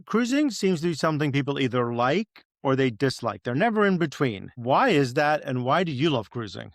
cruising seems to be something people either like or they dislike. They're never in between. Why is that? And why do you love cruising?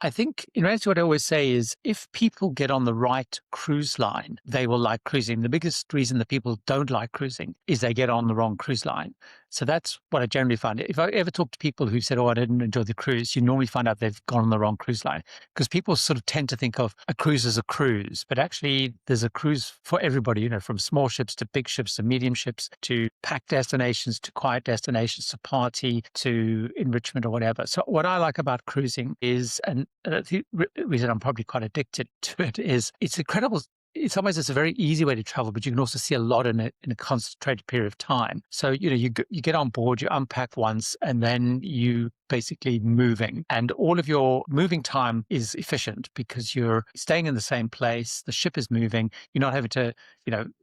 I think, in answer to what I always say is if people get on the right cruise line, they will like cruising. The biggest reason that people don't like cruising is they get on the wrong cruise line. So that's what I generally find. If I ever talk to people who said, "Oh, I didn't enjoy the cruise," you normally find out they've gone on the wrong cruise line, because people sort of tend to think of a cruise as a cruise, but actually there's a cruise for everybody, from small ships to big ships to medium ships to packed destinations to quiet destinations to party to enrichment or whatever. So what I like about cruising is, and the reason I'm probably quite addicted to it, is it's incredible. In some ways, it's a very easy way to travel, but you can also see a lot in a concentrated period of time. So, you get on board, you unpack once, and then you basically moving. And all of your moving time is efficient because you're staying in the same place, the ship is moving, you're not having to,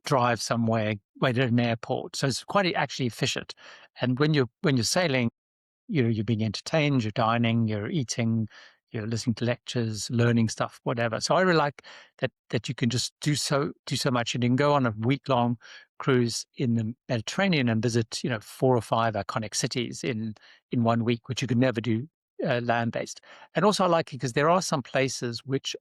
drive somewhere, wait at an airport. So it's quite actually efficient. And when you're sailing, you're being entertained, you're dining, you're eating, you're listening to lectures, learning stuff, whatever. So I really like that you can just do so much, and you can go on a week-long cruise in the Mediterranean and visit 4 or 5 iconic cities in one week, which you could never do land-based. And also I like it because there are some places which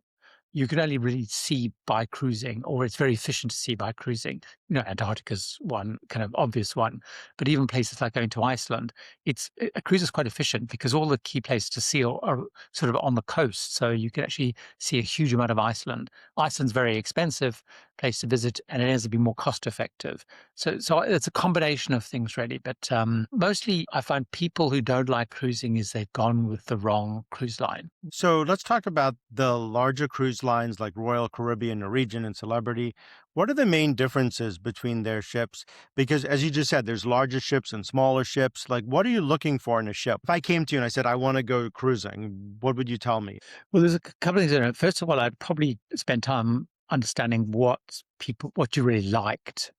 you can only really see by cruising, or it's very efficient to see by cruising. Antarctica's one kind of obvious one, but even places like going to Iceland, a cruise is quite efficient because all the key places to see are sort of on the coast. So you can actually see a huge amount of Iceland. Iceland's very expensive place to visit, and it ends up being more cost effective. So it's a combination of things really, but mostly I find people who don't like cruising is they've gone with the wrong cruise line. So let's talk about the larger cruise lines like Royal Caribbean, Norwegian, and Celebrity. What are the main differences between their ships? Because as you just said, there's larger ships and smaller ships. Like, what are you looking for in a ship? If I came to you and I said, I want to go cruising, what would you tell me? Well, there's a couple of things in it. First of all, I'd probably spend time understanding what you really liked,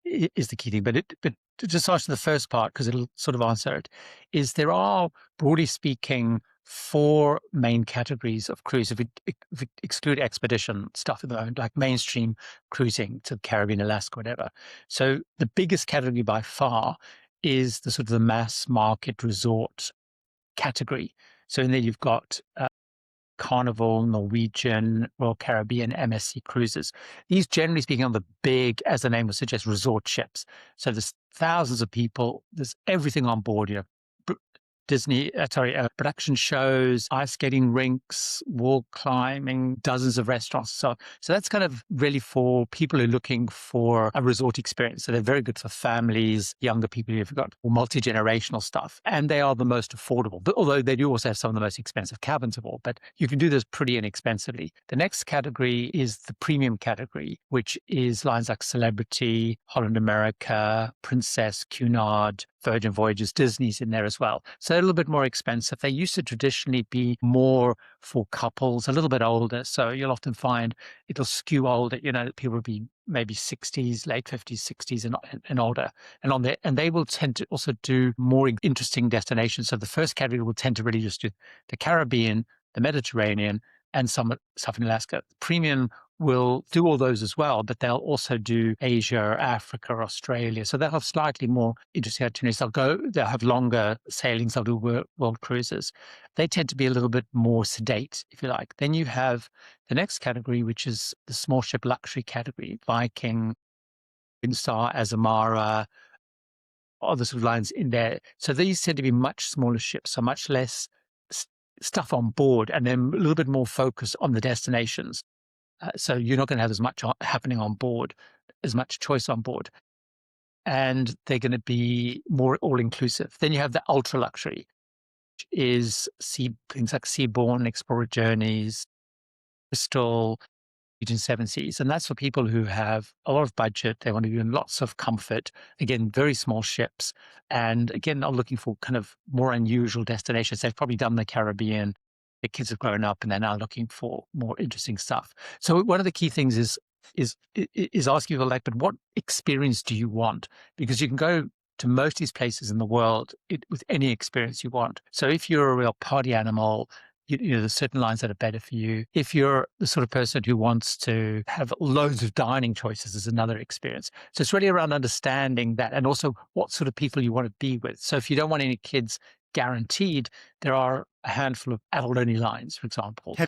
is the key thing. But to just answer the first part, because it'll sort of answer it, is there are, broadly speaking, 4 main categories of cruise. If we exclude expedition stuff at the moment, like mainstream cruising to the Caribbean, Alaska, whatever. So the biggest category by far is the sort of the mass market resort category. So in there you've got Carnival, Norwegian, Royal Caribbean, MSC cruises. These, generally speaking, are the big, as the name would suggest, resort ships. So there's thousands of people. There's everything on board. Production shows, ice skating rinks, wall climbing, dozens of restaurants. So that's kind of really for people who are looking for a resort experience. So they're very good for families, younger people who've got multi-generational stuff, and they are the most affordable. But although they do also have some of the most expensive cabins of all, but you can do this pretty inexpensively. The next category is the premium category, which is lines like Celebrity, Holland America, Princess, Cunard, Virgin Voyages, Disney's in there as well. So a little bit more expensive. They used to traditionally be more for couples, a little bit older. So you'll often find it'll skew older. People will be maybe 60s, late 50s, 60s and older. And they will tend to also do more interesting destinations. So the first category will tend to really just do the Caribbean, the Mediterranean, and some stuff in Alaska. Premium will do all those as well, but they'll also do Asia, Africa, Australia. So they'll have slightly more interesting itineraries. They'll have longer sailings, they'll do world cruises. They tend to be a little bit more sedate, if you like. Then you have the next category, which is the small ship luxury category, Viking, Windstar, Azamara, other sort of lines in there. So these tend to be much smaller ships, so much less stuff on board, and then a little bit more focus on the destinations. So you're not going to have as much happening on board, as much choice on board. And they're going to be more all-inclusive. Then you have the ultra-luxury, which is things like Seabourn, Explorer Journeys, Bristol, Region 7 Seas. And that's for people who have a lot of budget. They want to be in lots of comfort. Again, very small ships. And again, are looking for kind of more unusual destinations. They've probably done the Caribbean. The kids have grown up and they're now looking for more interesting stuff. So one of the key things is asking people but what experience do you want? Because you can go to most of these places in the world with any experience you want. So if you're a real party animal, There's certain lines that are better for you. If you're the sort of person who wants to have loads of dining choices, is another experience. So it's really around understanding that, and also what sort of people you want to be with. So if you don't want any kids guaranteed, there are a handful of adult only lines, for example.